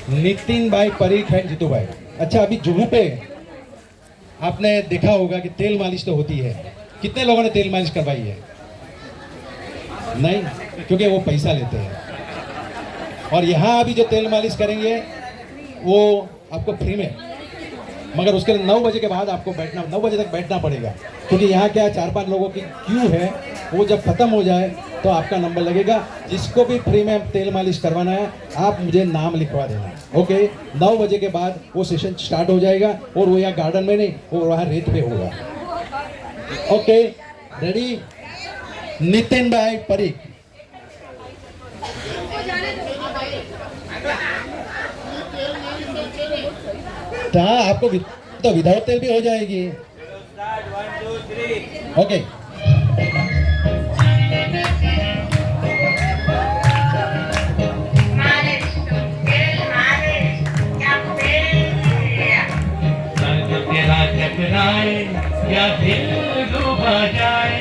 नितिन भाई, परीख है, जीतू भाई। अच्छा, अभी जुहू पे आपने देखा होगा कि तेल मालिश तो होती है। कितने लोगों ने तेल मालिश करवाई है? नहीं, क्योंकि वो पैसा लेते हैं। और यहाँ अभी जो तेल मालिश करेंगे वो आपको फ्री में, मगर उसके लिए 9 बजे के बाद आपको बैठना, 9 बजे तक बैठना पड़ेगा, क्योंकि यहाँ क्या 4-5 लोगों की क्यू है। वो जब खत्म हो जाए तो आपका नंबर लगेगा। जिसको भी फ्री में तेल मालिश करवाना है, आप मुझे नाम लिखवा देना। ओके, 9 बजे के बाद वो सेशन स्टार्ट हो जाएगा, और वो यहाँ गार्डन में नहीं, वो वहाँ रेत पे होगा। Okay, ready? नितिन भाई परीख। आपको तो विदाउट तेल भी हो जाएगी। ओके, या दिल डूबा जाए,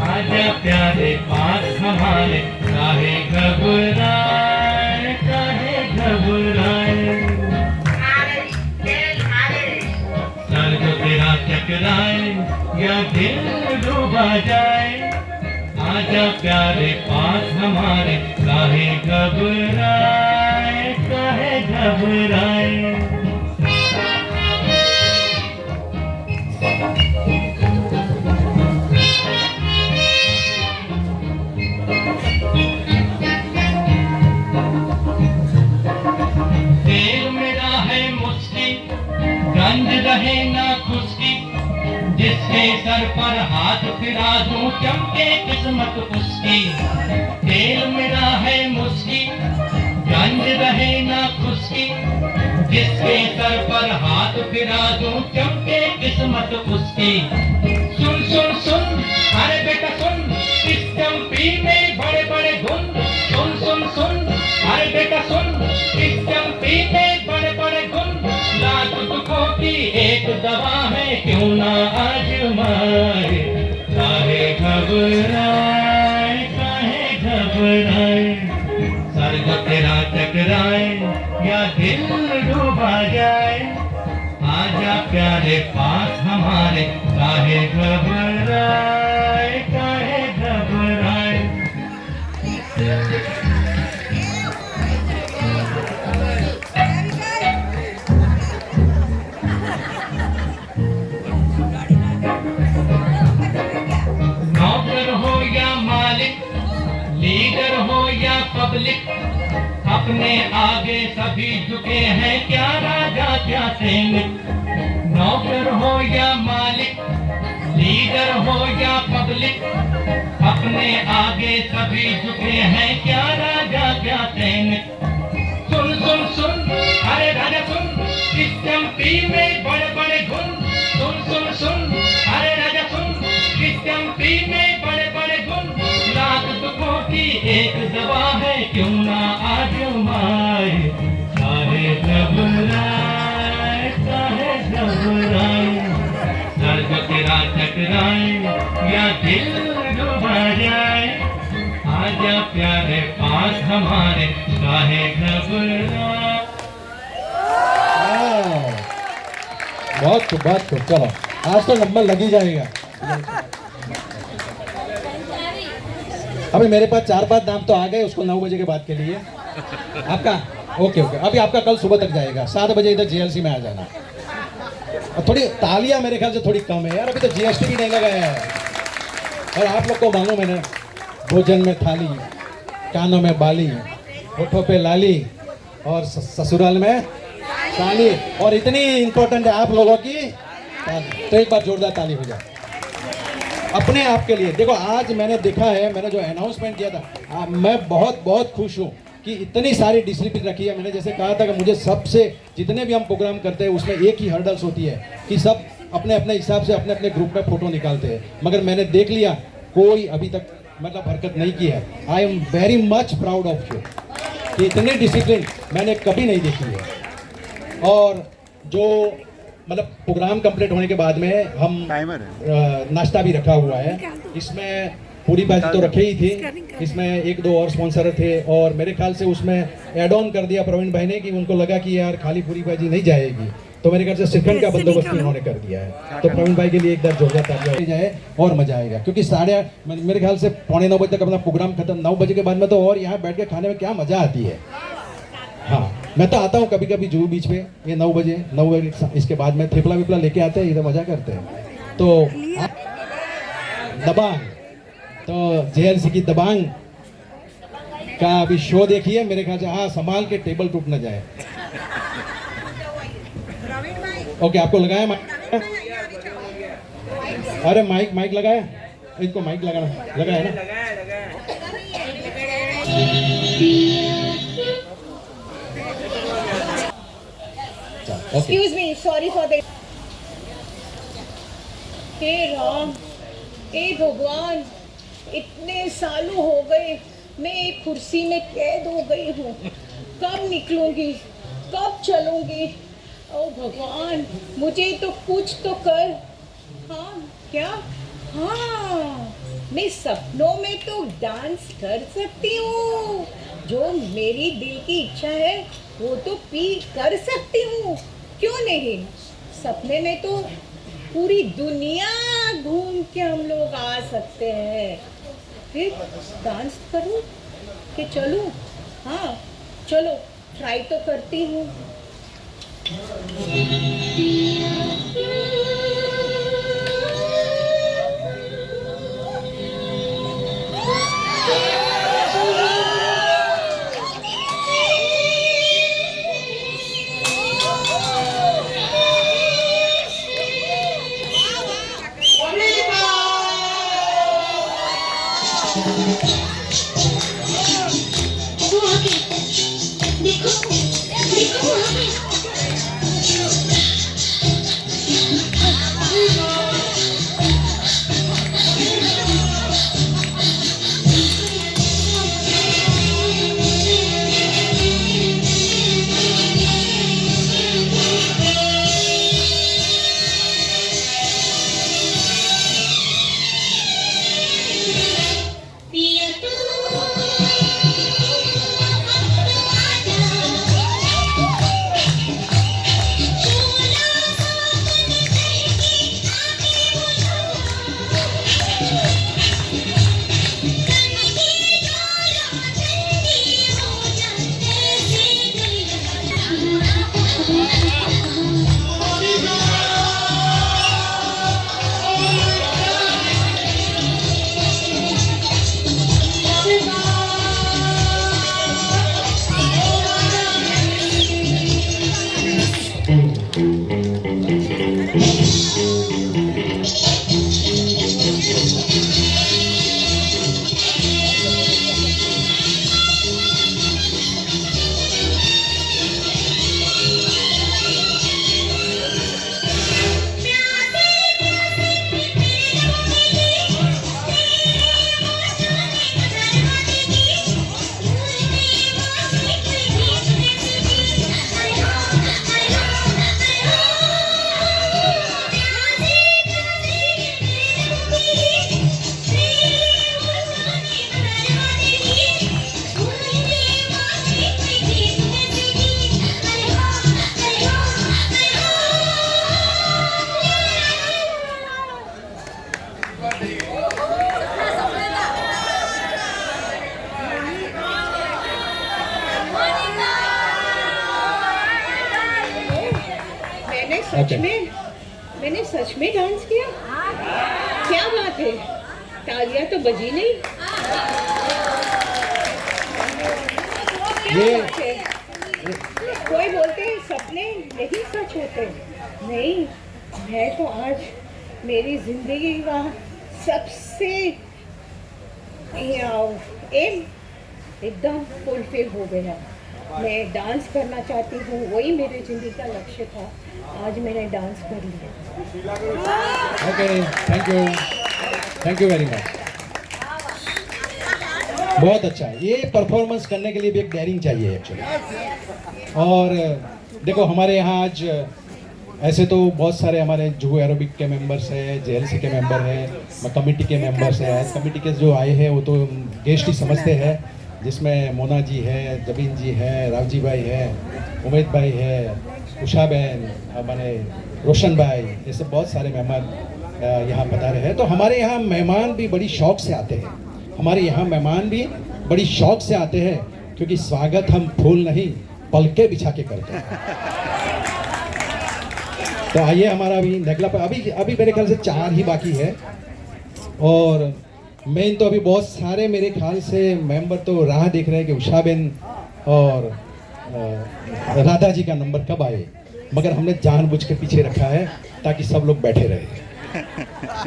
आजा प्यारे पास हमारे, काहे घबराए, काहे घबराए। सर जो तेरा टकराए या दिल डूबा जाए, आजा प्यारे पास हमारे, काहे घबराए, काहे घबराए। गंज रहे ना खुशकी, जिसके सर पर हाथ फिरा दूं, चमके किस्मत उसकी। तेल मेरा है मुस्की, गंज रहे ना खुशकी, जिसके सर पर हाथ फिरा दूं, चमके किस्मत उसकी। सुन सुन सुन, अरे बेटा सुन, इस चंपी में बड़े बड़े गुण। सुन सुन सुन, अरे बेटा सुन, इस चंपी में बड़े बड़े गुण। लाख दुखों की एक दवा है, क्यों ना आजमाए। काहे घबराए, काहे घबराए। सर जो तेरा टकराए या दिल डूबा जाए, आजा प्यारे पास हमारे, काहे घबराए, काहे घबराए। लीडर हो या पब्लिक, अपने आगे सभी झुके हैं, क्या राजा क्या सैनिक। नौकर हो या मालिक, लीडर हो या पब्लिक, अपने आगे सभी झुके हैं, क्या राजा क्या सैनिक। सुन सुन सुन, अरे राजा सुन, इस चंपी में बड़े बड़े गुण। सुन सुन सुन, अरे राजा सुन, इस चंपी में बड़े बड़े गुण। लाख दुखों की एक दवा है, क्यों ना आजमाए। काहे घबराए, काहे घबराए। सर जो तेरा टकराए या दिल डूबा जाए, आजा प्यारे पास हमारे, काहे घबराए। बहुत खूब, बहुत खूब। चलो, आज तो नंबर लग ही जाएगा। अभी मेरे पास 4-5 नाम तो आ गए, उसको 9 बजे के बाद के लिए। आपका ओके ओके, अभी आपका कल सुबह तक जाएगा। 7 बजे इधर जीएलसी में आ जाना। और थोड़ी तालियां मेरे ख्याल से थोड़ी कम है यार, अभी तो जीएसटी भी नहीं लगाया है। और आप लोग को मालूम है ना, भोजन में थाली, कानों में बाली, होठों पे लाली, और ससुराल में ताली। और इतनी इंपॉर्टेंट है आप लोगों की ताली, तो एक बार जोरदार ताली हो जाए अपने आप के लिए। देखो, आज मैंने देखा है, मैंने जो अनाउंसमेंट किया था, मैं बहुत बहुत खुश हूँ कि इतनी सारी डिसिप्लिन रखी है। मैंने जैसे कहा था कि मुझे सबसे, जितने भी हम प्रोग्राम करते हैं उसमें एक ही हर्डल्स होती है कि सब अपने अपने हिसाब से अपने अपने ग्रुप में फोटो निकालते हैं, मगर मैंने देख लिया कोई अभी तक मतलब हरकत नहीं की है। I am very much proud of you कि इतनी डिसिप्लिन मैंने कभी नहीं देखी है। और जो मतलब प्रोग्राम कंप्लीट होने के बाद में हम नाश्ता भी रखा हुआ है। इसमें पूरी भाजी तो रखे ही थे, इसमें एक दो और स्पॉन्सर थे और मेरे ख्याल से उसमें ऐड ऑन कर दिया प्रवीण भाई ने कि उनको लगा कि यार खाली पूरी भाजी नहीं जाएगी, तो मेरे ख्याल से श्रीखंड का बंदोबस्त भी उन्होंने कर दिया है। तो प्रवीण भाई के लिए एक बार जोरदार तालियां जाए और मजा आएगा, क्योंकि 8:30 मेरे ख्याल से 8:45 बजे तक अपना प्रोग्राम खत्म, 9 बजे के बाद में तो और यहाँ बैठ के खाने में क्या मजा आती है। हाँ, मैं तो आता हूँ कभी कभी जुहू बीच पे, ये 9 बजे इसके बाद में थेपला विपला लेके आते हैं, इधर मजा करते हैं। तो दबांग, तो जेएलसी की दबांग का अभी शो देखिए, मेरे ख्याल से हाँ संभाल के टेबल टूट न जाए। ओके, आपको लगाया माइक? अरे माइक लगाया, इसको माइक लगाया ना? Excuse me, sorry for that. हे राम, हे भगवान, इतने सालों हो गए मैं एक कुर्सी में कैद हो गई हूँ। कब निकलूंगी, कब चलूंगी? ओ भगवान, मुझे तो कुछ तो कर। हाँ, क्या? हाँ, मैं सपनों में तो डांस कर सकती हूँ। जो मेरी दिल की इच्छा है वो तो कर सकती हूँ, क्यों नहीं? सपने में तो पूरी दुनिया घूम के हम लोग आ सकते हैं। फिर डांस करूं कि चलूं? हाँ, चलो ट्राई तो करती हूँ। मैंने सच में डांस किया? क्या बात है, तालियां तो बजी नहीं। क्या बात है? कोई बोलते हैं सपने नहीं सच होते। नहीं, मैं तो आज मेरी जिंदगी का सबसे एम एकदम फुलफिल हो गया। मैं डांस करना चाहती हूँ, वही मेरे ज़िंदगी का लक्ष्य था। आज मैंने डांस कर लिया। Okay, thank you very much. बहुत अच्छा है। ये परफॉर्मेंस करने के लिए भी एक डेयरिंग चाहिए एक्चुअली। और देखो हमारे यहाँ आज ऐसे तो बहुत सारे हमारे जुहू एरोबिक के मेंबर्स हैं, जेएलसी के मेंबर हैं, कमेटी के मेंबर्स हैं। इस कमेटी के जो आए हैं वो तो गेस्ट ही समझते हैं, जिसमें मोना जी है, जबीन जी है, रावजी भाई है, उमेद भाई है, उषा बहन, हमारे रोशन भाई, ये सब बहुत सारे मेहमान यहाँ पधारे हैं। तो हमारे यहाँ मेहमान भी बड़ी शौक से आते हैं, हमारे यहाँ मेहमान भी बड़ी शौक से आते हैं, क्योंकि स्वागत हम फूल नहीं पलके बिछा के करते हैं। तो आइए हमारा अभी नेगला पर अभी अभी मेरे ख्याल से 4 ही बाकी है, और मेन तो अभी बहुत सारे मेरे ख्याल से मेंबर तो राह देख रहे हैं कि उषा बेन और राधा जी का नंबर कब आए, मगर हमने जानबूझ के पीछे रखा है ताकि सब लोग बैठे रहे।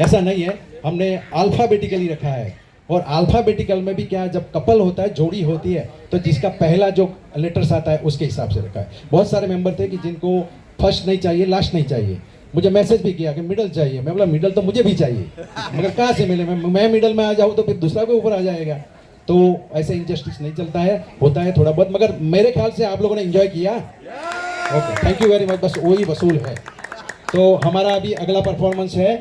ऐसा नहीं है, हमने अल्फाबेटिकली रखा है, और अल्फाबेटिकल में भी क्या, जब कपल होता है, जोड़ी होती है, तो जिसका पहला जो लेटर्स आता है उसके हिसाब से रखा है। बहुत सारे मेंबर थे कि जिनको फर्स्ट नहीं चाहिए, लास्ट नहीं चाहिए, मुझे मैसेज भी किया कि मिडल चाहिए। मैं बोला मिडल तो मुझे भी चाहिए, मगर कहाँ से मिले, मैं मिडल में आ जाऊँ तो फिर दूसरा के ऊपर आ जाएगा। तो ऐसे इंजस्टिस नहीं चलता है, होता है थोड़ा बहुत, मगर मेरे ख्याल से आप लोगों ने एंजॉय किया। Okay, thank you very much, बस वही वसूल है। तो हमारा अभी अगला परफॉर्मेंस है,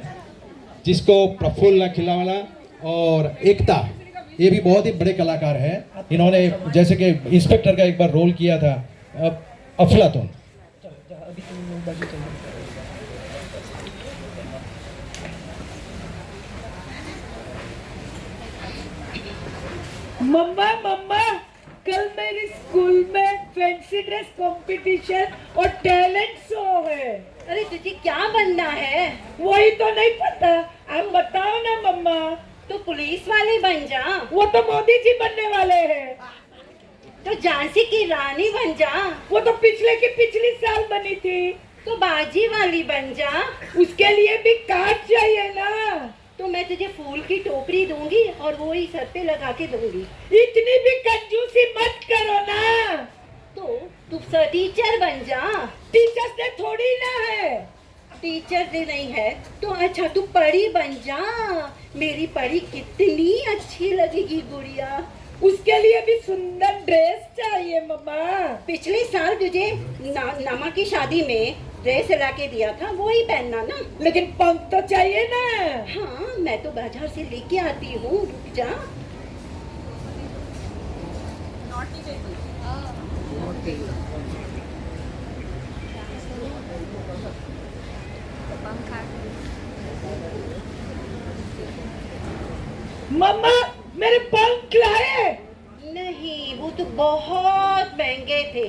जिसको प्रफुल्ल खिलावाला और एकता, ये भी बहुत ही बड़े कलाकार हैं। इन्होंने जैसे कि इंस्पेक्टर का एक बार रोल किया था, अफलातून। मम्मा मम्मा, कल मेरे स्कूल में फैंसी ड्रेस कंपटीशन और टैलेंट शो है। अरे तुझे क्या बनना है? वही तो नहीं पता, आप बताओ ना मम्मा। तो पुलिस वाले बन जा। वो तो मोदी जी बनने वाले हैं। तो झांसी की रानी बन जा। वो तो पिछली साल बनी थी। तो बाजी वाली बन जा। उसके लिए भी कार्ड चाहिए ना। तो मैं तुझे फूल की टोकरी दूंगी और वो ही सर पे लगा के दूंगी। इतनी भी कंजूसी मत करो ना। तो तू टीचर बन जा। टीचर्स डे थोड़ी ना है। टीचर डे नहीं है तो अच्छा तू परी बन जा। मेरी परी कितनी अच्छी लगेगी गुड़िया। उसके लिए भी सुंदर ड्रेस चाहिए मम्मा। पिछले साल तुझे नमा की शादी में ड्रेस ला के दिया था, वो ही पहनना ना। लेकिन पंख तो चाहिए ना। हाँ, मैं तो बाजार से लेके आती हूँ, रुक जा। मम्मा, मेरे पंख लाए? नहीं, वो तो बहुत महंगे थे।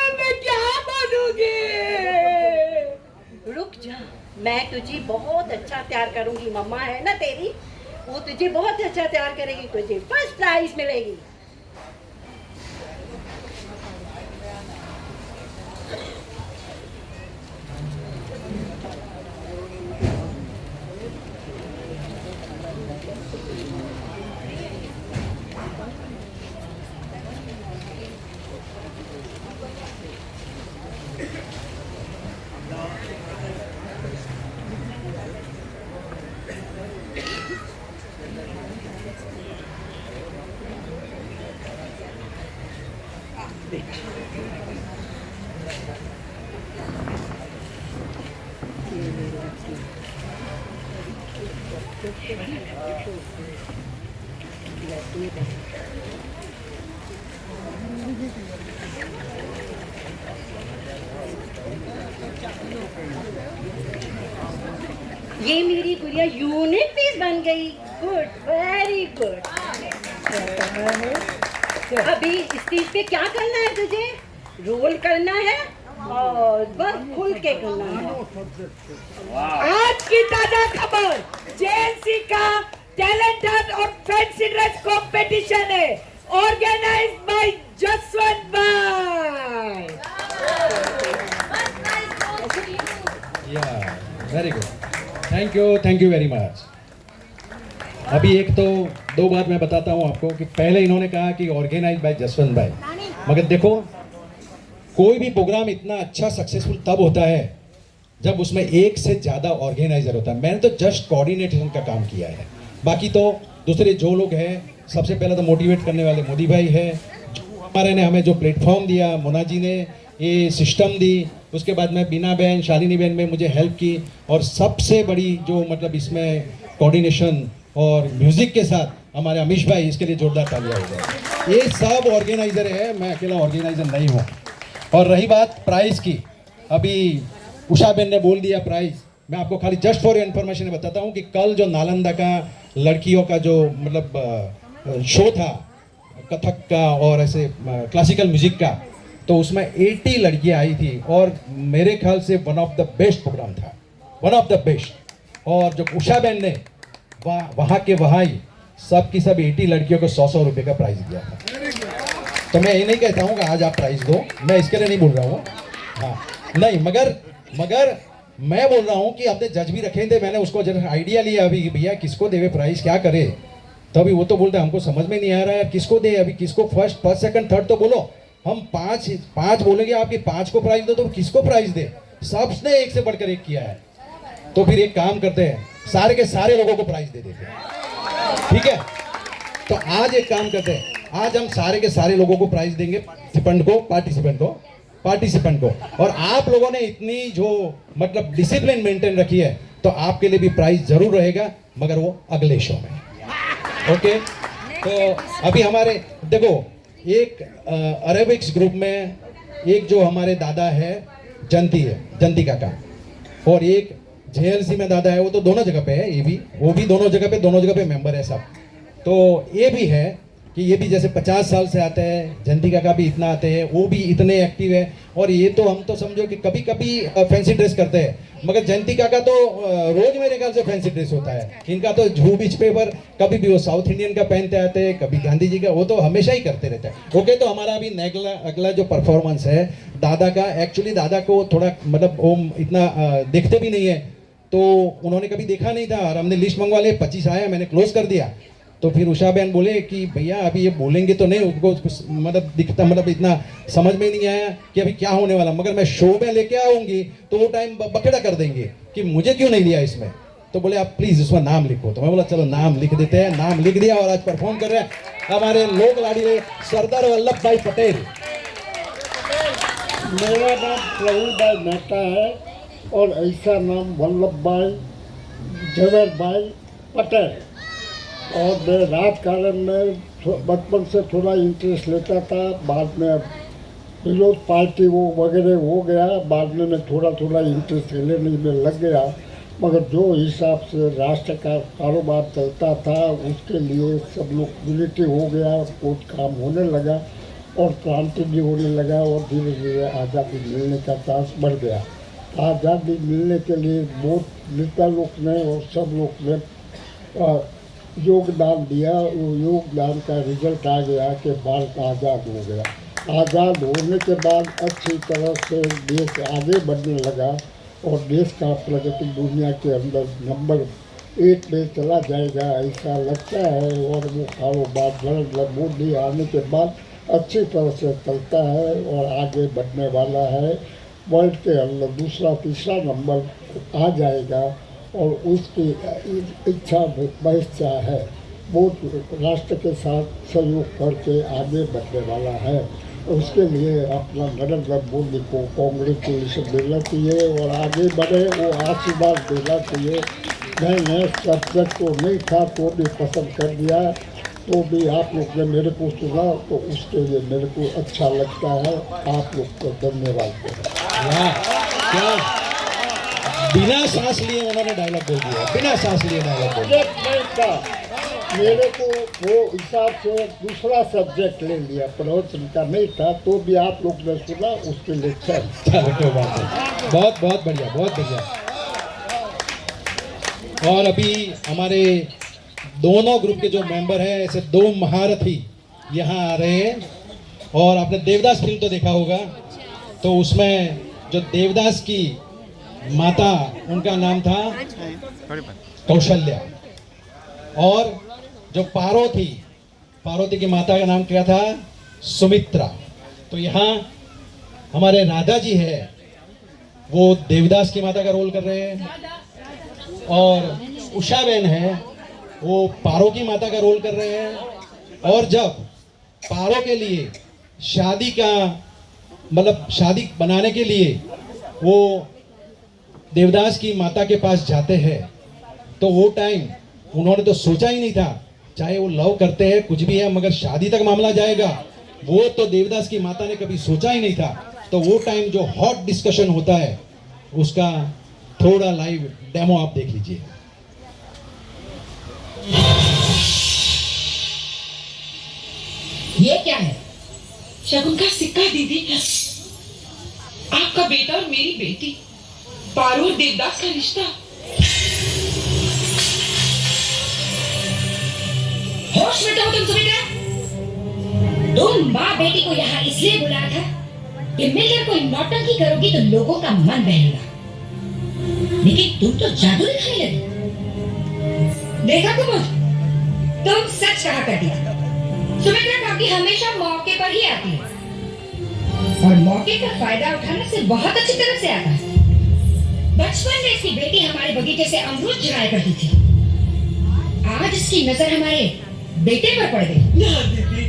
मैं क्या बनूंगी? रुक जा, मैं तुझे बहुत अच्छा तैयार करूंगी। मम्मा है ना तेरी, वो तुझे बहुत अच्छा तैयार करेगी, तुझे फर्स्ट प्राइज मिलेगी। ये मेरी गुड़िया यूनिक पीस बन गई। Good, very good. अभी स्टेज पे क्या करना है तुझे? रोल करना है और बस खुल के करना है। आज की ताजा खबर, जेएनसी का टैलेंट हंट और फैंसी ड्रेस कंपटीशन है, ऑर्गेनाइज्ड बाय जसवंत भाई। Very good, thank you very much. अभी एक तो 2 बात मैं बताता हूँ आपको कि पहले इन्होंने कहा कि ऑर्गेनाइज बाय जसवंत भाई, मगर देखो कोई भी प्रोग्राम इतना अच्छा सक्सेसफुल तब होता है जब उसमें एक से ज़्यादा ऑर्गेनाइजर होता है। मैंने तो जस्ट कोऑर्डिनेशन का काम किया है, बाकी तो दूसरे जो लोग हैं, सबसे पहले तो मोटिवेट करने वाले मोदी भाई है, हमारे ने हमें जो प्लेटफॉर्म दिया, मोना जी ने, ये सिस्टम दी, उसके बाद में बीना बहन, शालिनी बहन में मुझे हेल्प की, और सबसे बड़ी जो मतलब इसमें कोऑर्डिनेशन और म्यूज़िक के साथ हमारे अमीश भाई, इसके लिए जोरदार तालियां हो जाए। ये सब ऑर्गेनाइज़र है, मैं अकेला ऑर्गेनाइज़र नहीं हूँ। और रही बात प्राइज़ की, अभी उषा बहन ने बोल दिया प्राइज़, मैं आपको खाली जस्ट फॉर इन्फॉर्मेशन बताता हूँ कि कल जो नालंदा का लड़कियों का जो मतलब शो था कथक का और ऐसे क्लासिकल म्यूजिक का, तो उसमें 80 लड़कियां आई थी और मेरे ख्याल से one of the best program था, वन ऑफ द बेस्ट। और जो उषा बहन ने वहाँ के वहाँ ही सब की सब 80 लड़कियों को 100-100 रुपये का प्राइज़ दिया था। तो मैं ये नहीं कहता हूँ कि आज आप प्राइज़ दो, मैं इसके लिए नहीं बोल रहा हूँ, हाँ नहीं, मगर मैं बोल रहा हूँ कि आपने जज भी रखे थे, मैंने उसको जरा आइडिया लिया अभी कि भैया किसको देवे प्राइज़, क्या करे, तो अभी वो तो बोलते हमको समझ में नहीं आ रहा है किसको दे, अभी किसको फर्स्ट सेकंड थर्ड तो बोलो, हम पाँच बोलेंगे, आपकी 5 को प्राइज़ दो तो किसको प्राइज़ दे, सबने एक से बढ़कर एक किया है। तो फिर एक काम करते हैं, सारे के सारे लोगों को प्राइज़ दे देते हैं, ठीक है। तो आज एक काम करते हैं, आज हम सारे के सारे लोगों को प्राइज़ देंगे, पार्टिसिपेंट को, और आप लोगों ने इतनी जो मतलब डिसिप्लिन मेंटेन रखी है, तो आपके लिए भी प्राइज़ जरूर रहेगा, मगर वो अगले शो में, ओके। तो अभी हमारे देखो, एक अरेबिक्स ग्रुप में एक जो हमारे दादा है जंती काका, और एक जेएलसी में दादा है, वो तो दोनों जगह पे है, ये भी वो भी दोनों जगह पे मेंबर है सब। तो ये भी है कि ये भी जैसे 50 साल से आते हैं, जंती काका भी इतना आते हैं, वो भी इतने एक्टिव है। और ये तो हम तो समझो कि कभी कभी फैंसी ड्रेस करते हैं, मगर जयंती काका तो रोज मेरे ख्याल से फैंसी ड्रेस होता है इनका, तो जूहू बीच पे पर कभी भी वो साउथ इंडियन का पहनते आते हैं, कभी गांधी जी का, वो तो हमेशा ही करते रहते हैं। ओके, तो हमारा अभी अगला जो परफॉर्मेंस है दादा का, एक्चुअली दादा को थोड़ा मतलब वो इतना देखते भी नहीं है, तो उन्होंने कभी देखा नहीं था, और हमने लिस्ट मंगवा लिए, 25 आया, मैंने क्लोज कर दिया। तो फिर उषा बहन बोले कि भैया अभी ये बोलेंगे तो नहीं, उनको मतलब दिखता मतलब इतना समझ में नहीं आया कि अभी क्या होने वाला, मगर मैं शो में लेके आऊंगी तो वो टाइम बखेड़ा कर देंगे कि मुझे क्यों नहीं लिया इसमें। तो बोले आप प्लीज इसमें नाम लिखो, तो मैं बोला चलो नाम लिख देते हैं, नाम लिख दिया, और आज परफॉर्म कर रहे हैं हमारे लोक लाडीले सरदार वल्लभ भाई पटेल। मेरा नाम प्रवीण भाई मेहता है, और ऐसा नाम वल्लभ भाई जवेर भाई पटेल। और मैं राजकारण में बचपन से थोड़ा इंटरेस्ट लेता था, बाद में विरोध पार्टी वो वगैरह हो गया, बाद में मैं थोड़ा इंटरेस्ट लेने में लग गया। मगर जो हिसाब से राष्ट्र का कारोबार चलता था, उसके लिए सब लोग यूनिटी हो गया, कुछ काम होने लगा और क्रांति भी होने लगा, और धीरे धीरे आज़ादी मिलने का चांस बढ़ गया। आज़ादी मिलने के लिए बहुत नेता लोग ने और सब लोग ने योगदान दिया। वो योगदान का रिजल्ट आ गया कि भारत आज़ाद हो गया। आज़ाद होने के बाद अच्छी तरह से देश आगे बढ़ने लगा, और देश का प्रगति दुनिया के अंदर नंबर 1 में चला जाएगा ऐसा लगता है। और वो कारोबार नरेंद्र मोदी आने के बाद अच्छी तरह से चलता है और आगे बढ़ने वाला है। वर्ल्ड के अंदर दूसरा तीसरा नंबर आ जाएगा, और उसकी इच्छा बहिष्ठा है, वो राष्ट्र के साथ सहयोग करके आगे बढ़ने वाला है। उसके लिए अपना नरेंद्र मोदी को कांग्रेचुलेशन देना चाहिए और आगे बढ़े, वो आशीर्वाद देना चाहिए। मैंने सब्जेक्ट को नहीं था तो भी पसंद कर दिया, तो भी आप लोग ने मेरे को सुना, तो उसके लिए मेरे को अच्छा लगता है। आप लोग को धन्यवाद क्या बिना सांस लिए उन्होंने डायलॉग बोल दिया, बिना सांस लिए डायलॉग बोल दिया। मेरे को वो हिसाब से दूसरा सब्जेक्ट ले लिया, प्रवचन का नहीं था, तो भी आप लोग ने सुना, उसके लिए बहुत बहुत बढ़िया, बहुत बढ़िया। और अभी हमारे दोनों ग्रुप के जो मेंबर हैं, ऐसे 2 महारथी यहाँ आ रहे हैं। और आपने देवदास फिल्म तो देखा होगा, तो उसमें जो देवदास की माता, उनका नाम था कौशल्या, और जो पार्वती की माता का नाम क्या था, सुमित्रा। तो यहाँ हमारे राधा जी है, वो देवदास की माता का रोल कर रहे हैं, और उषा बहन है, वो पारो की माता का रोल कर रहे हैं। और जब पारो के लिए शादी का मतलब शादी बनाने के लिए वो देवदास की माता के पास जाते हैं, तो वो टाइम उन्होंने तो सोचा ही नहीं था, चाहे वो लव करते हैं कुछ भी है, मगर शादी तक मामला जाएगा वो तो देवदास की माता ने कभी सोचा ही नहीं था। तो वो टाइम जो हॉट डिस्कशन होता है उसका थोड़ा लाइव डेमो आप देख लीजिए। ये क्या है? शगुन का सिक्का दीदी। आपका बेटा और मेरी बेटी, पारो और देवदास का रिश्ता। होश में तो हो तुम सुमित्रा? तुम माँ बेटी को यहाँ इसलिए बुलाया था कि मिलकर कोई नौटंकी करोगी तो लोगों का मन बहलेगा, लेकिन तुम तो जादू दिखाने लगी। देखा तुम सच कहा करती थी। सुमित्रा काकी हमेशा मौके पर ही आती है और मौके का फायदा उठाने से बहुत अच्छी तरह से आता है। बचपन में इसकी बेटी हमारे बगीचे से अमरूद चुराया करती थी, आज इसकी नजर हमारे बेटे पर पड़ गई। ना दीदी,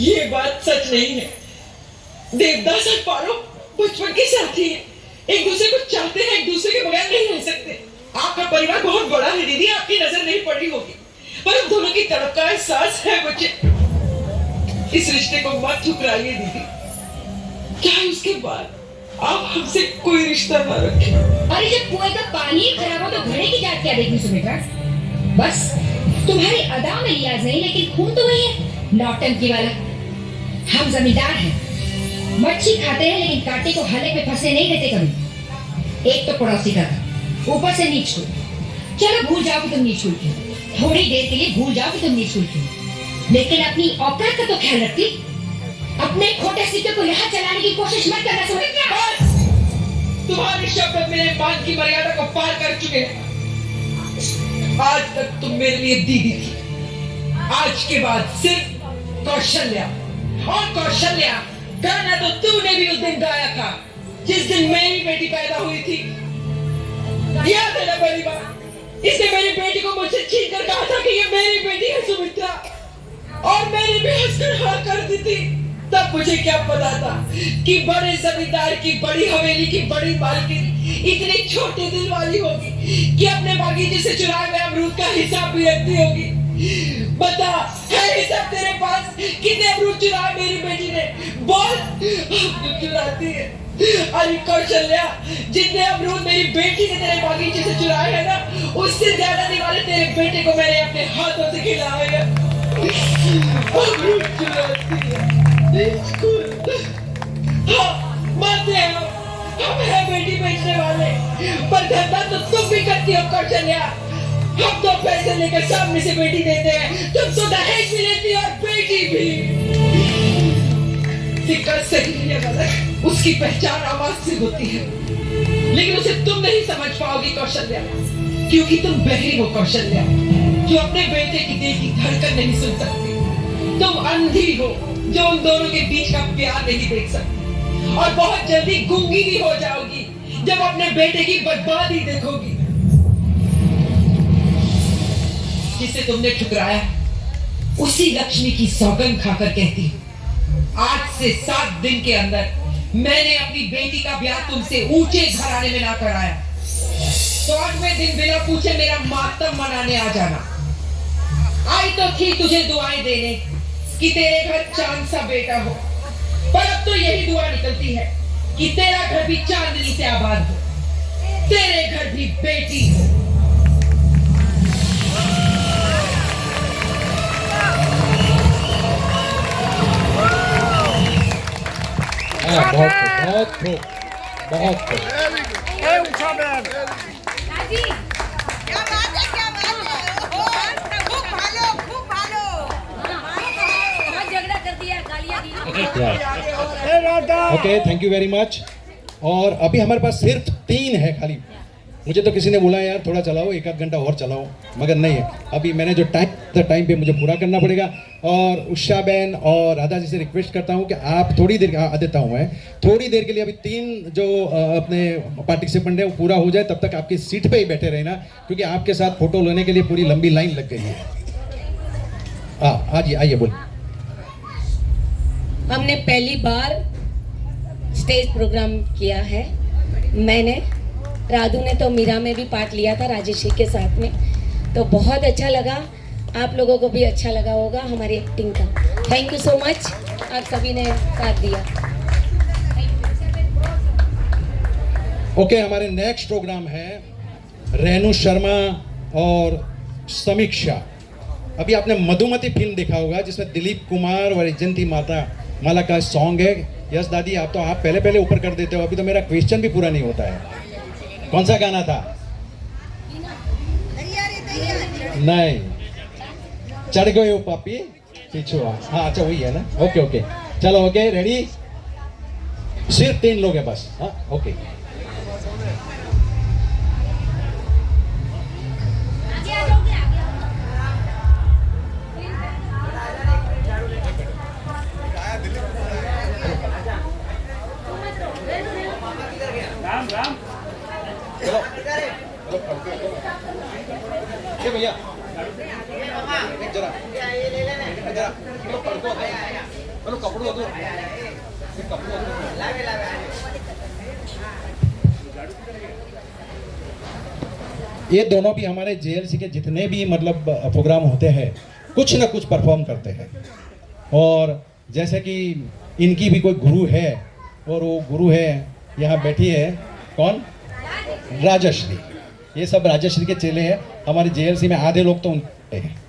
ये बात सच नहीं है। देवदास और पारो बचपन के साथी हैं, एक दूसरे को चाहते हैं, एक दूसरे के बगैर नहीं रह सकते। आपका परिवार बहुत बड़ा है दीदी, आपकी नजर नहीं पड़ी होगी, पर हम दोनों की तड़प का एहसास है मुझे। इस रिश्ते को मत ठुकराइए दीदी, क्या उसके बाद आप हमसे कोई रिश्ता ना रखें। अरे जब कुएं का पानी ही खराब हो तो घड़े की जात क्या देखनी सुमित्रा? बस तुम्हारी अदा में लिहाज नहीं, लेकिन खून तो वही है, नौटंकी वाला। हम जमींदार हैं, मच्छी खाते हैं लेकिन कांटे को हले पे फंसने नहीं देते कभी। एक तो पड़ोसी का था, ऊपर से नीच को। चलो भूल जाओ कि तुम नीच हुई थी, थोड़ी देर के लिए भूल जाओ कि तुम नीच हुई थी, लेकिन अपनी औकात का तो ख्याल रखती। अपने खोटे सिक्के को यहाँ चलाने की कोशिश मत करना सुमित्रा। तुम्हारे शब्द मेरे मान की मर्यादा को पार कर चुके हैं। आज तक तुम मेरे लिए दीदी थी, आज के बाद सिर्फ कौशल्या। और कौशल्या गाना तो तूने भी उस दिन गाया था जिस दिन मेरी बेटी पैदा हुई थी, याद है ना पहली बार? इसने मेरी बेटी को मुझसे छीन कर कहा था कि ये मेरी बेटी है सुमित्रा, और मैंने भी हंसकर हाँ कर दी थी। तब मुझे क्या पता था कि बड़े जमींदार की बड़ी हवेली की बड़ी मालकिन इतनी छोटे दिल वाली होगी कि अपने बागीचे से चुराए हुए अमरूद का हिसाब भी रखती होगी। बता, है हिसाब तेरे पास? कितने अमरूद चुराए मेरी बेटी ने? बोल, क्यों चुराती है? अरे कौशल्या, जितने अमरूद मेरी बेटी ने तेरे बागीचे से चुराए हैं ना, उससे ज्यादा दिवाले तेरे बेटे को मैंने अपने हाथों से खिलाए हैं। अमरूद चुराती है। हाँ, मानते हैं हम हैं बेटी बेचने वाले, पर धंधा तो तुम भी करती हो कौशल्या। हम तो पैसे लेकर सामने से बेटी देते हैं, तुम तो दहेज भी लेती हो और बेटी भी। सिक्का सही या गलत, उसकी पहचान आवाज से होती है, लेकिन उसे तुम नहीं समझ पाओगी कौशल्या, क्योंकि तुम बहरी हो कौशल्या, जो अपने बेटे की दिल की धड़कन नहीं सुन सकती। तुम अंधी हो जो उन दोनों के बीच का प्यार नहीं देख सकती, और बहुत जल्दी गूंगी भी हो जाओगी जब अपने बेटे की बर्बादी देखोगी। जिसे तुमने ठुकराया, उसी लक्ष्मी की सौगंध खाकर कहती हूँ, आज से 7 दिन के अंदर मैंने अपनी बेटी का ब्याह तुमसे ऊंचे घराने में ना कराया, तो 8वें दिन बिना पूछे मेरा मातम मनाने आ जाना। आई तो थी तुझे दुआएं देने कि तेरे घर चांद सा बेटा हो, पर अब तो यही दुआ निकलती है कि तेरा घर भी चांदनी से आबाद हो, तेरे घर भी बेटी हो। बहुत खूब, बहुत खूब। क्या बात है, क्या बात है, खूब भालो, खूब भालो। बहुत झगड़ा कर दिया, गालियां दी। Okay, thank you very much. और अभी हमारे पास सिर्फ 3 है खाली। मुझे तो किसी ने बोला यार थोड़ा चलाओ, 1 घंटा और चलाओ, मगर नहीं है। अभी मैंने जो टाइम पे मुझे पूरा करना पड़ेगा। और उषा बहन और राधा जी से रिक्वेस्ट करता हूँ कि आप थोड़ी देर, देता हूँ मैं थोड़ी देर के लिए, अभी 3 जो अपने पार्टिसिपेंट है वो पूरा हो जाए, तब तक आपकी सीट पे ही बैठे रहना, क्योंकि आपके साथ फोटो लेने के लिए पूरी लंबी लाइन लग गई है। हाँ जी, आइए बोल। हमने पहली बार स्टेज प्रोग्राम किया है। मैंने, राधु ने तो मीरा में भी पार्ट लिया था राजेश के साथ में, तो बहुत अच्छा लगा। आप लोगों को भी अच्छा लगा होगा हमारी एक्टिंग का। थैंक यू सो मच, आप सभी ने साथ दिया। ओके, हमारे नेक्स्ट प्रोग्राम है रेणु शर्मा और समीक्षा। अभी आपने मधुमती फिल्म देखा होगा जिसमें दिलीप कुमार और जयंती माला का सॉन्ग है। यस दादी, आप पहले ऊपर कर देते हो, अभी तो मेरा क्वेश्चन भी पूरा नहीं होता है। कौन सा गाना था? नहीं, चढ़ गए हो पापी पीछू। हाँ अच्छा, वही है ना। ओके ओके, चलो ओके, रेडी। सिर्फ 3 लोग हैं बस। हाँ ओके। ये भैया जरा कपड़ों दो। ये दोनों भी हमारे जेएलसी के जितने भी मतलब प्रोग्राम होते हैं कुछ ना कुछ परफॉर्म करते हैं। और जैसे कि इनकी भी कोई गुरु है, और वो गुरु है यहाँ बैठी है, कौन? राजश्री। ये सब राजश्री के चेले हैं। हमारे जेएलसी में आधे लोग तो उनके हैं।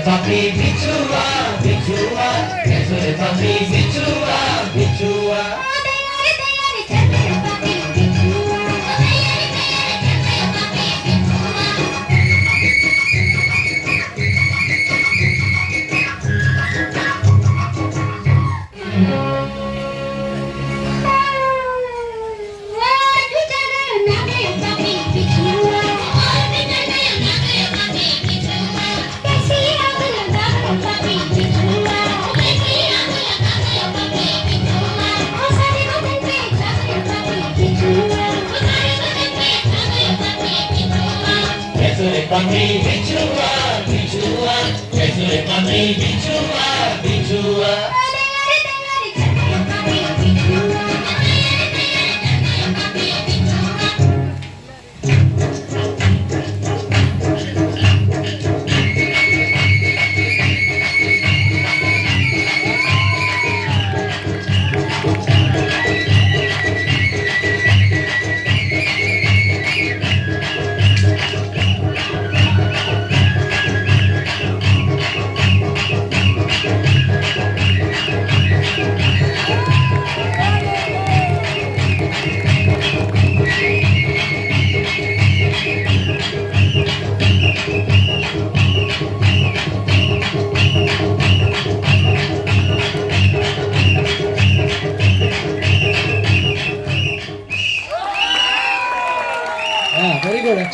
papi bichua, bichua, kesore papi bichua, bichua. Papi bichua, bichua, kesore papi bichua, bichua.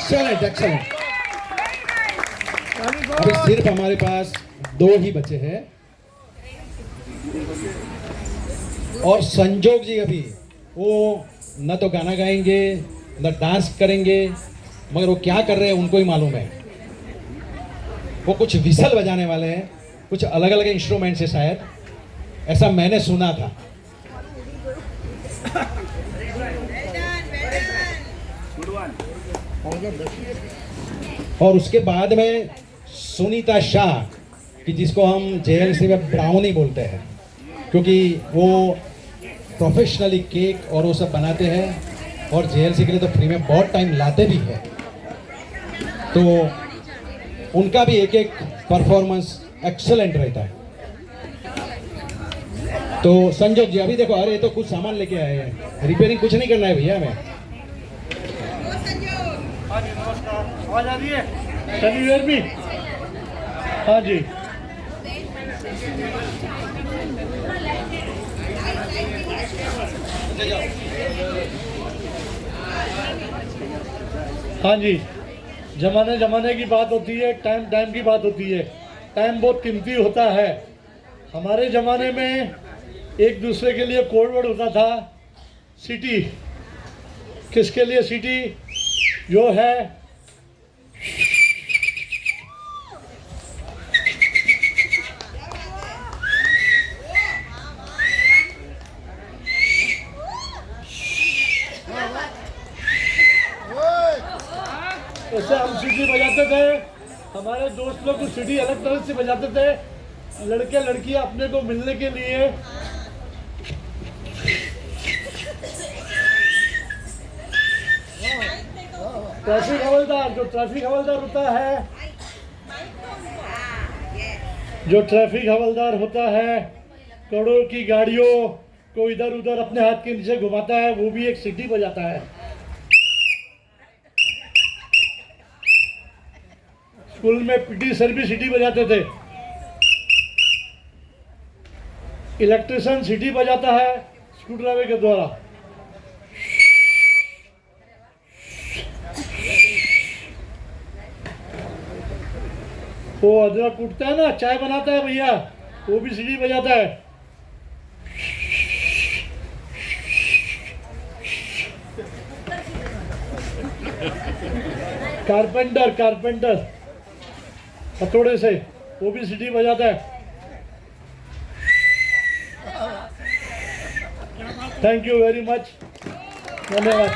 Excellent excellent. अभी सिर्फ हमारे पास 2 ही बचे हैं और संजोग जी अभी वो न तो गाना गाएंगे न डांस करेंगे, मगर वो क्या कर रहे हैं उनको ही मालूम है। वो कुछ विसल बजाने वाले हैं, कुछ अलग अलग इंस्ट्रूमेंट से शायद, ऐसा मैंने सुना था। और उसके बाद में सुनीता शाह कि जिसको हम जेएलसी में ब्राउनी बोलते हैं, क्योंकि वो प्रोफेशनली केक और वो सब बनाते हैं और जेएलसी के लिए तो फ्री में बहुत टाइम लाते भी हैं। तो उनका भी एक एक परफॉर्मेंस एक्सेलेंट रहता है। तो संजोग जी अभी देखो, अरे तो कुछ सामान लेके आए हैं, रिपेयरिंग कुछ नहीं करना है भैया हमें। आ जा रही है शनिवार भी। हाँ जी, हाँ जी, जमाने जमाने की बात होती है, टाइम टाइम की बात होती है। टाइम बहुत कीमती होता है। हमारे ज़माने में एक दूसरे के लिए कोड वर्ड होता था सिटी। किसके लिए सिटी? जो है ऐसे हम सीटी बजाते थे। हमारे दोस्त लोग सीटी अलग तरह से बजाते थे। लड़के लड़कियां अपने को मिलने के लिए ट्रैफिक हवलदार, जो ट्रैफिक हवलदार होता है, जो ट्रैफिक हवलदार होता है, करोड़ों की गाड़ियों को इधर उधर अपने हाथ के नीचे घुमाता है, वो भी एक सीटी बजाता है। स्कूल में पीटी सर भी सीटी बजाते थे। इलेक्ट्रिशियन सीटी बजाता है स्क्रू ड्राइवर के द्वारा। वो अदरक कूटता है ना, चाय बनाता है भैया, वो भी सीटी बजाता है। कारपेंटर हथौड़े से वो भी सीटी बजाता है। थैंक यू वेरी मच, धन्यवाद।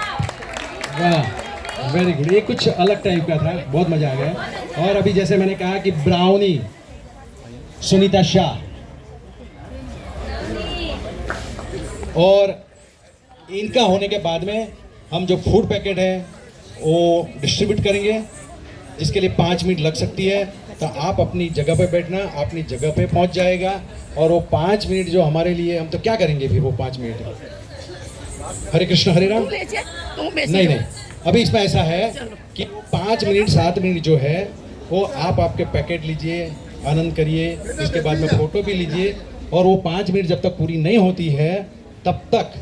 वाह, वेरी गुड। ये कुछ अलग टाइप का था, बहुत मजा आ गया। और अभी जैसे मैंने कहा कि ब्राउनी सुनीता शाह, और इनका होने के बाद में हम जो फूड पैकेट है वो डिस्ट्रीब्यूट करेंगे, जिसके लिए 5 मिनट लग सकती है। तो आप अपनी जगह पे बैठना, अपनी जगह पे पहुंच जाएगा। और वो 5 मिनट जो हमारे लिए, हम तो क्या करेंगे फिर वो 5 मिनट? हरे कृष्ण हरे राम। नहीं, अभी इसमें ऐसा है कि 5 मिनट 7 मिनट जो है वो आप आपके पैकेट लीजिए, आनंद करिए, इसके बाद में फोटो भी लीजिए। और वो 5 मिनट जब तक पूरी नहीं होती है तब तक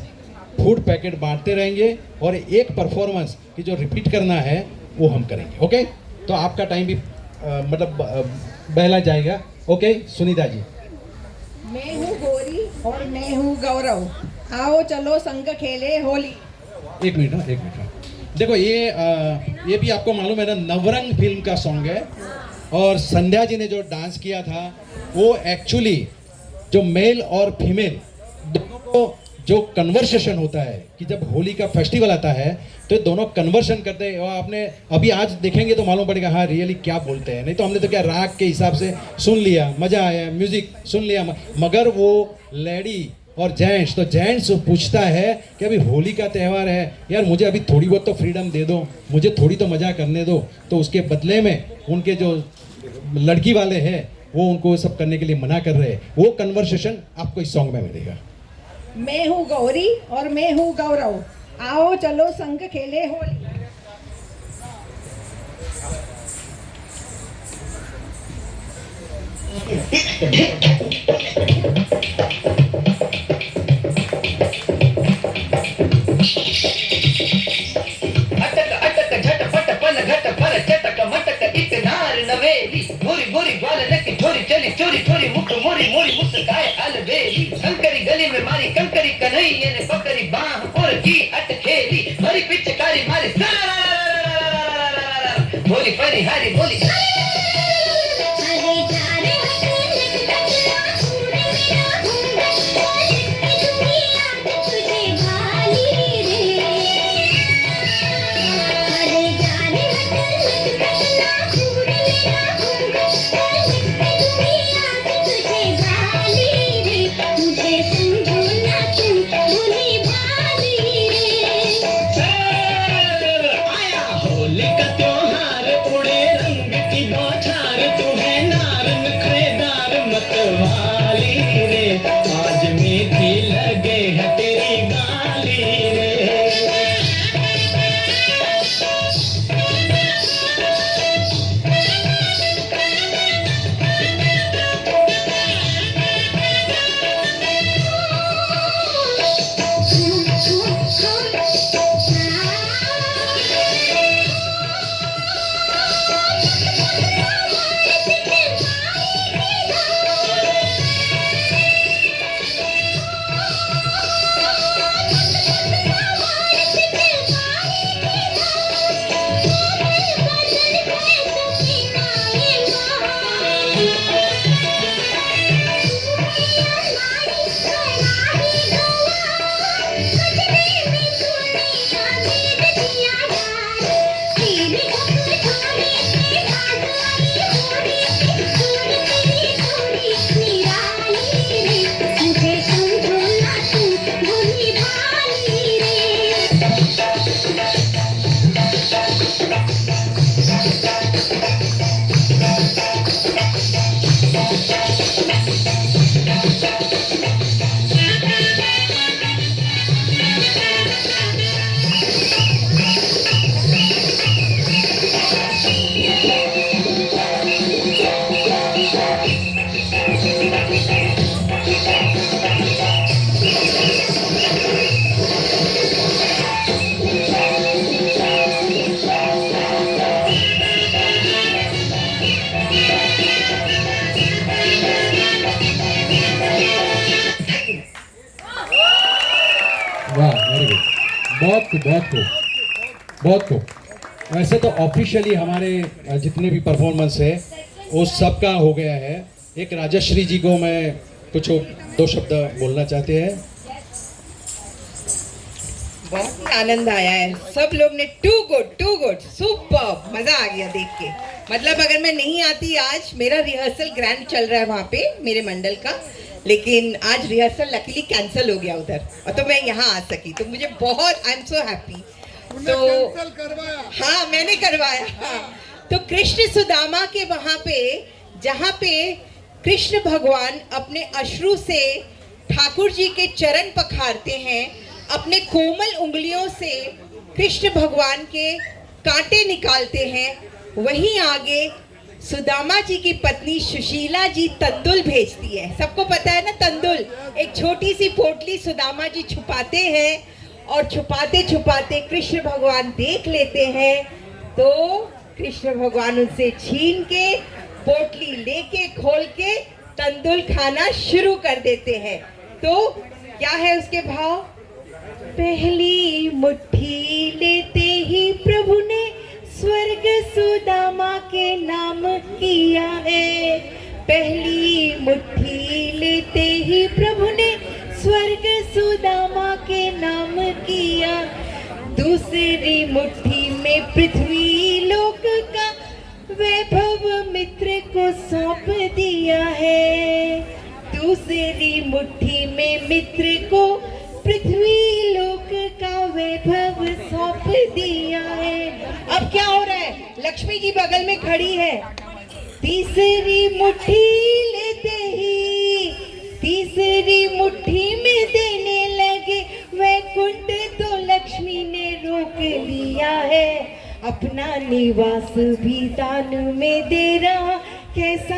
फूड पैकेट बांटते रहेंगे और एक परफॉर्मेंस की जो रिपीट करना है वो हम करेंगे। ओके, तो आपका टाइम भी मतलब बहला जाएगा। ओके सुनीता जी। मैं हूँ गौरी और मैं हूँ गौरव, आओ चलो संग खेले होली। एक मिनट। देखो ये भी आपको मालूम है ना, नवरंग फिल्म का सॉन्ग है। और संध्या जी ने जो डांस किया था वो एक्चुअली जो मेल और फीमेल दोनों को जो कन्वर्सेशन होता है कि जब होली का फेस्टिवल आता है तो दोनों कन्वर्सन करते हैं। और आपने अभी आज देखेंगे तो मालूम पड़ेगा हाँ रियली क्या बोलते हैं। नहीं तो हमने तो क्या राग के हिसाब से सुन लिया, मजा आया, म्यूजिक सुन लिया, मगर वो लेडी और जेंट्स, तो जेंट्स पूछता है कि अभी होली का त्यौहार है यार, मुझे अभी थोड़ी बहुत तो फ्रीडम दे दो, मुझे थोड़ी तो मजा करने दो। तो उसके बदले में उनके जो लड़की वाले हैं वो उनको सब करने के लिए मना कर रहे हैं। वो कन्वर्सेशन आपको इस सॉन्ग में मिलेगा। मैं हूँ गौरी और मैं हूँ गौरव, आओ चलो संग खेले होली। अटक अटक झटपट पल घट गोरी ग्वाल लकी छोरी चली चोरी चोरी मुट्ठो मोरी मोरी मुस्काए अलबेली कंकरी गली में मारी कंकरी कन्हैया ने पकड़ी बाह और की अटखेली हरी पिचकारी मारी बोली परी हरी बोली बहुत खूब। वैसे तो ऑफिशियली हमारे जितने भी परफॉर्मेंस है वो सबका हो गया है। एक राजश्री जी को मैं कुछ दो शब्द बोलना चाहते हैं। बहुत ही आनंद आया है, सब लोग ने टू गुड सुपर, मजा आ गया देख के। मतलब अगर मैं नहीं आती आज, मेरा रिहर्सल ग्रैंड चल रहा है वहाँ पे मेरे मंडल का, लेकिन आज रिहर्सल लकीली कैंसिल हो गया उधर, और तो मैं यहाँ आ सकी, तो मुझे बहुत, आई एम सो हैप्पी। तो हाँ, मैंने करवाया। हाँ। तो कृष्ण सुदामा के वहाँ पे, जहाँ पे कृष्ण भगवान अपने अश्रु से ठाकुर जी के चरण पखारते हैं, अपने कोमल उंगलियों से कृष्ण भगवान के कांटे निकालते हैं, वहीं आगे सुदामा जी की पत्नी सुशीला जी तंदुल भेजती है। सबको पता है ना तंदुल, एक छोटी सी पोटली सुदामा जी छुपाते हैं, और छुपाते छुपाते कृष्ण भगवान देख लेते हैं, तो कृष्ण भगवान उनसे छीन के पोटली लेके खोल के तंदुल खाना शुरू कर देते हैं। तो क्या है उसके भाव? पहली मुट्ठी लेते ही प्रभु ने स्वर्ग सुदामा के नाम किया है। पहली मुट्ठी लेते ही प्रभु ने स्वर्ग सुदामा के नाम किया। दूसरी मुट्ठी में पृथ्वी लोक का वैभव मित्र को सौंप दिया है। दूसरी मुट्ठी में मित्र को पृथ्वी लोक का वैभव सौंप दिया है। अब क्या हो रहा है? लक्ष्मी जी बगल में खड़ी है। तीसरी मुट्ठी लेते ही तीसरी मुट्ठी में देने लगे वैकुंठ, तो लक्ष्मी ने रोक लिया है। अपना निवास भी दान में दे रहा, कैसा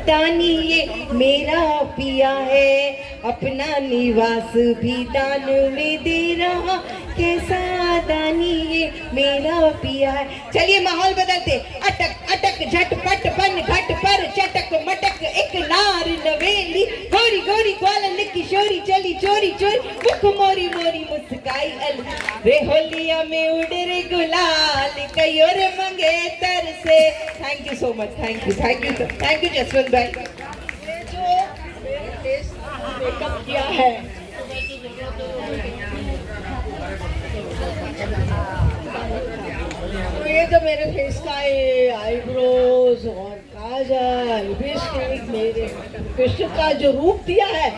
दानी ये मेरा पिया है। अपना निवास भी दान में दे रहा, कैसा दानी ये मेरा पिया है। चलिए माहौल बदलते, अटक अटक झटपट पन घट पर चटक मटक एक नार नवेली, गोरी गोरी ग्वालन किशोरी चली चोरी चोरी, मुख मोरी मोरी मुस्काई अल रे, होलिया में उड़ रे गुलाल कयोर मंगेतर से। Thank you so much, thank you Jaswant भाई। जो मेकअप किया है तो ये जो मेरे फेस का ये आईब्रोज और काजल लिपस्टिक मेरे कृष्ण का जो रूप दिया है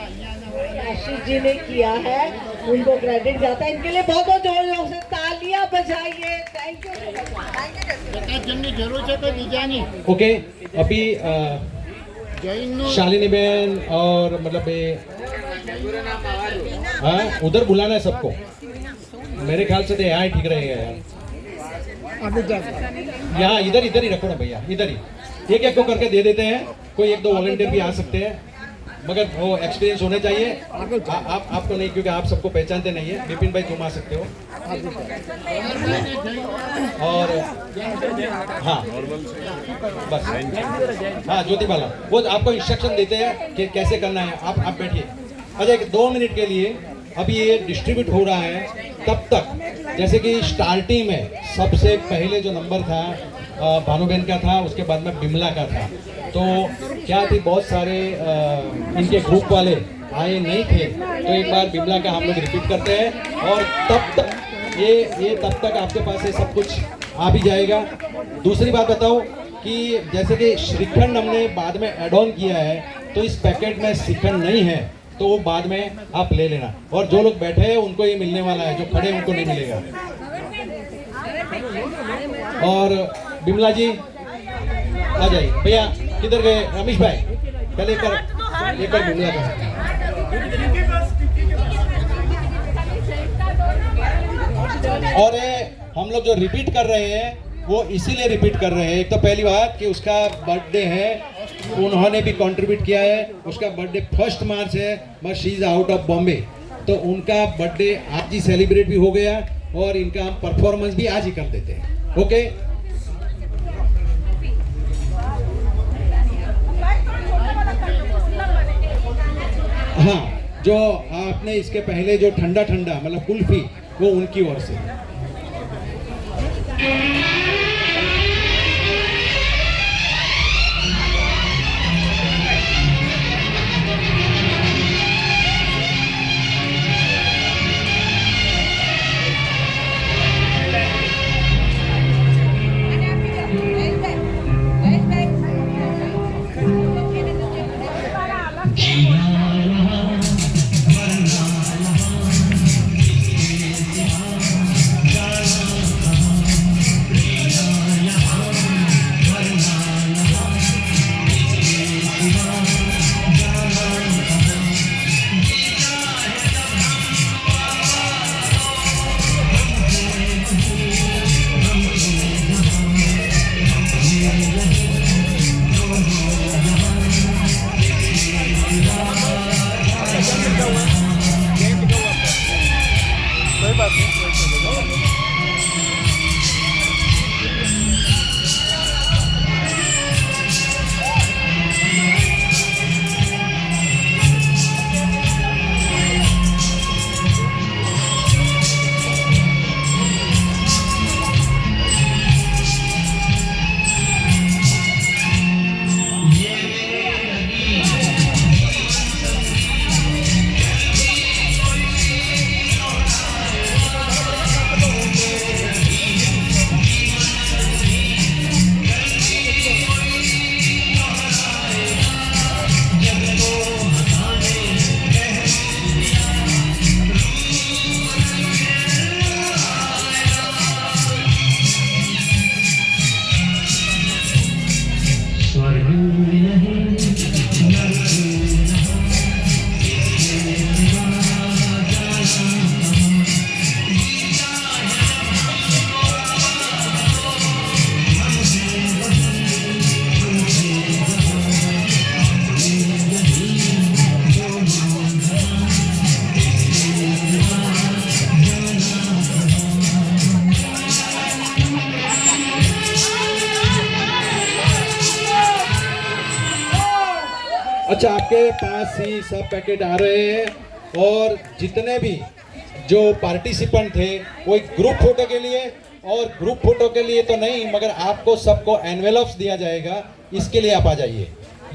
आशीष जी ने किया है, उनको क्रेडिट जाता है। इनके लिए बहुत बहुत जोर से तालियां बजाइए। Thank you. ओके, अभी शालिनी बहन और मतलब हाँ उधर बुलाना है सबको, मेरे ख्याल से तो यहाँ ही ठीक रहेगा यार। यहाँ इधर इधर ही रखो ना भैया, इधर ही एक एक को करके दे देते हैं, कोई एक दो वॉलंटियर भी आ सकते हैं, मगर वो एक्सपीरियंस होने चाहिए। आप तो नहीं, क्योंकि आप सबको पहचानते नहीं है। विपिन भाई तुम आ सकते हो। और हाँ बस हाँ ज्योति बाला वो आपको इंस्ट्रक्शन देते हैं कि कैसे करना है। आप बैठिए। अच्छा 2 मिनट के लिए अभी ये डिस्ट्रीब्यूट हो रहा है, तब तक जैसे कि स्टार्टिंग में सबसे पहले जो नंबर था भानुबेन का था, उसके बाद में बिमला का था। तो क्या थी, बहुत सारे इनके ग्रुप वाले आए नहीं थे, तो एक बार बिमला का हम लोग रिपीट करते हैं और तब तक ये तब तक आपके पास ये सब कुछ आ भी जाएगा। दूसरी बात बताओ कि जैसे कि श्रीखंड हमने बाद में ऐड ऑन किया है, तो इस पैकेट में श्रीखंड नहीं है, तो वो बाद में आप ले लेना। और जो लोग बैठे हैं उनको ये मिलने वाला है, जो खड़े हैं उनको नहीं मिलेगा। और बिमला जी आ जाइए। भैया किधर गए? रमेश भाई पहले एक बार बिमला का। और हम लोग जो रिपीट कर रहे हैं वो इसीलिए रिपीट कर रहे हैं, एक तो पहली बात कि उसका बर्थडे है, उन्होंने भी कंट्रीब्यूट किया है। उसका बर्थडे 1 मार्च है, but she is out of Bombay, तो उनका बर्थडे आज ही सेलिब्रेट भी हो गया और इनका हम परफॉर्मेंस भी आज ही कर देते हैं। ओके, हाँ जो आपने इसके पहले जो ठंडा ठंडा मतलब कुल्फी, वो उनकी ओर से। Yeah. अच्छा, आपके पास ही सब पैकेट आ रहे हैं और जितने भी जो पार्टिसिपेंट थे वो एक ग्रुप फोटो के लिए, और ग्रुप फोटो के लिए तो नहीं मगर आपको सबको एनवेलप्स दिया जाएगा, इसके लिए आप आ जाइए।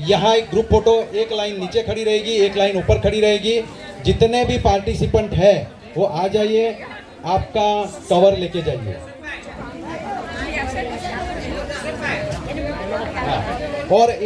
यहाँ एक ग्रुप फोटो, एक लाइन नीचे खड़ी रहेगी, एक लाइन ऊपर खड़ी रहेगी। जितने भी पार्टिसिपेंट है वो आ जाइए, आपका कवर लेके जाइए। हाँ, और